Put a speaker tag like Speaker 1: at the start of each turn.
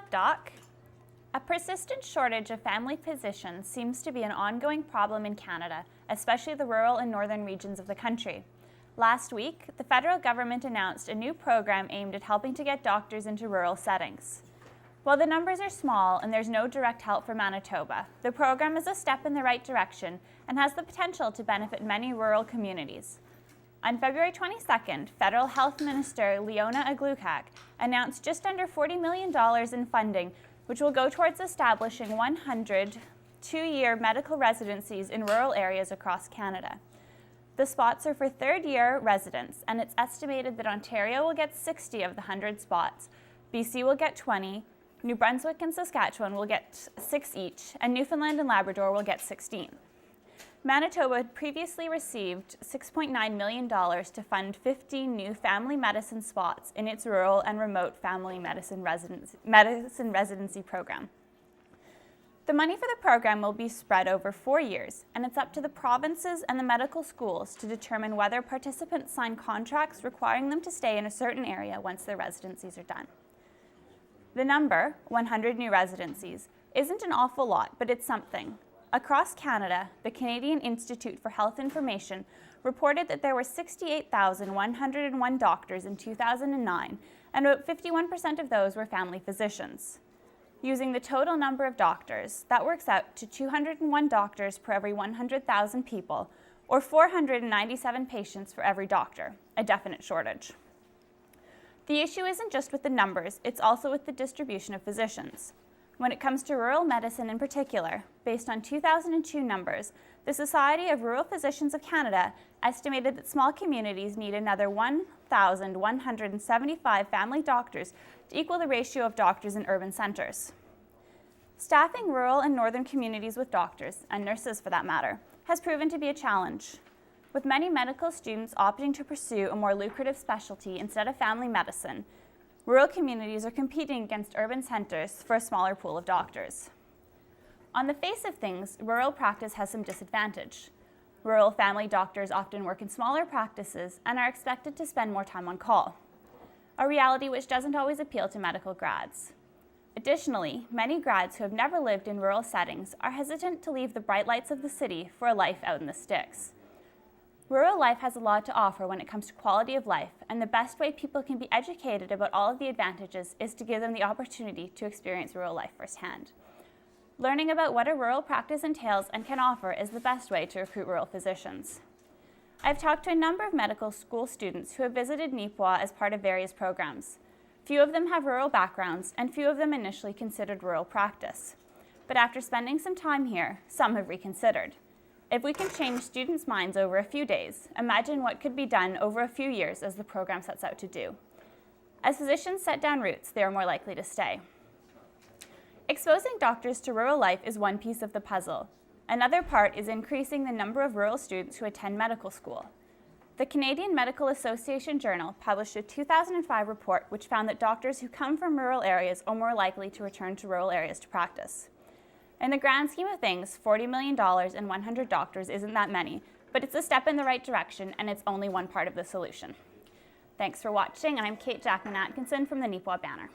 Speaker 1: up, Doc? A persistent shortage of family physicians seems to be an ongoing problem in Canada, especially the rural and northern regions of the country. Last week, the federal government announced a new program aimed at helping to get doctors into rural settings. While the numbers are small and there's no direct help for Manitoba, the program is a step in the right direction and has the potential to benefit many rural communities. On February 22nd, Federal Health Minister Leona Aglukkaq announced just under $40 million in funding, which will go towards establishing 100 two-year medical residencies in rural areas across Canada. The spots are for third-year residents, and it's estimated that Ontario will get 60 of the 100 spots, BC will get 20, New Brunswick and Saskatchewan will get 6 each, and Newfoundland and Labrador will get 16. Manitoba had previously received $6.9 million to fund 15 new family medicine spots in its rural and remote family medicine residency program. The money for the program will be spread over 4 years, and it's up to the provinces and the medical schools to determine whether participants sign contracts requiring them to stay in a certain area once their residencies are done. The number, 100 new residencies, isn't an awful lot, but it's something. Across Canada, the Canadian Institute for Health Information reported that there were 68,101 doctors in 2009, and about 51% of those were family physicians. Using the total number of doctors, that works out to 201 doctors per every 100,000 people, or 497 patients for every doctor, a definite shortage. The issue isn't just with the numbers, it's also with the distribution of physicians. When it comes to rural medicine in particular, based on 2002 numbers, the Society of Rural Physicians of Canada estimated that small communities need another 1,175 family doctors to equal the ratio of doctors in urban centres. Staffing rural and northern communities with doctors, and nurses for that matter, has proven to be a challenge. With many medical students opting to pursue a more lucrative specialty instead of family medicine, rural communities are competing against urban centres for a smaller pool of doctors. On the face of things, rural practice has some disadvantage. Rural family doctors often work in smaller practices and are expected to spend more time on call, a reality which doesn't always appeal to medical grads. Additionally, many grads who have never lived in rural settings are hesitant to leave the bright lights of the city for a life out in the sticks. Rural life has a lot to offer when it comes to quality of life, and the best way people can be educated about all of the advantages is to give them the opportunity to experience rural life firsthand. Learning about what a rural practice entails and can offer is the best way to recruit rural physicians. I've talked to a number of medical school students who have visited Neepawa as part of various programs. Few of them have rural backgrounds, and few of them initially considered rural practice. But after spending some time here, some have reconsidered. If we can change students' minds over a few days, imagine what could be done over a few years as the program sets out to do. As physicians set down roots, they are more likely to stay. Exposing doctors to rural life is one piece of the puzzle. Another part is increasing the number of rural students who attend medical school. The Canadian Medical Association Journal published a 2005 report which found that doctors who come from rural areas are more likely to return to rural areas to practice. In the grand scheme of things, $40 million and 100 doctors isn't that many, but it's a step in the right direction, and it's only one part of the solution. Thanks for watching, and I'm Kate Jackman-Atkinson from the Neepawa Banner.